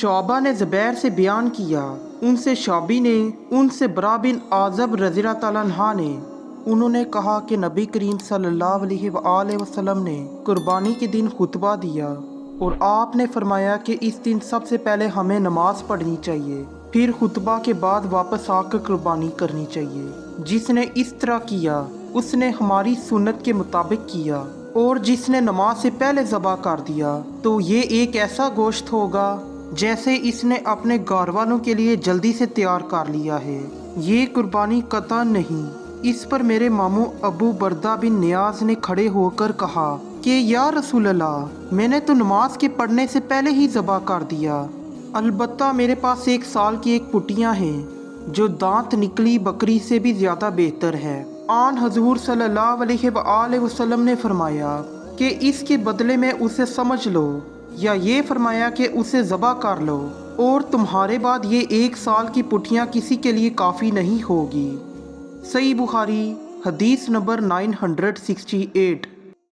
शोबा ने ज़ुबैर से बयान किया, उनसे शोबी ने, उनसे बरा बिन आज़ब रज़ी अल्लाह तआला अन्हा ने, उन्होंने कहा कि नबी करीम सल्लल्लाहु अलैहि वसल्लम ने कुर्बानी के दिन खुतबा दिया और आपने फरमाया कि इस दिन सबसे पहले हमें नमाज पढ़नी चाहिए, फिर खुतबा के बाद वापस आकर कुर्बानी करनी चाहिए। जिसने इस तरह किया उसने हमारी सुन्नत के मुताबिक किया, और जिसने नमाज से पहले ज़बा कर दिया तो ये एक ऐसा गोश्त होगा जैसे इसने अपने घर वालों के लिए जल्दी से तैयार कर लिया है। ये कुर्बानी कतई नहीं। इस पर मेरे मामू अबू बरदा बिन नियाज ने खड़े होकर कहा कि या रसूल अल्लाह, मैंने तो नमाज के पढ़ने से पहले ही ज़बा कर दिया। अलबत्ता मेरे पास 1 साल की एक पुटियाँ हैं जो दांत निकली बकरी से भी ज़्यादा बेहतर है। आन हजूर सल्लल्लाहु अलैहि वसल्लम ने फरमाया कि इसके बदले में उसे समझ लो, या ये फरमाया कि उसे ज़बा कर लो, और तुम्हारे बाद ये 1 साल की पुटियाँ किसी के लिए काफ़ी नहीं होगी। सही बुखारी हदीस नंबर 968।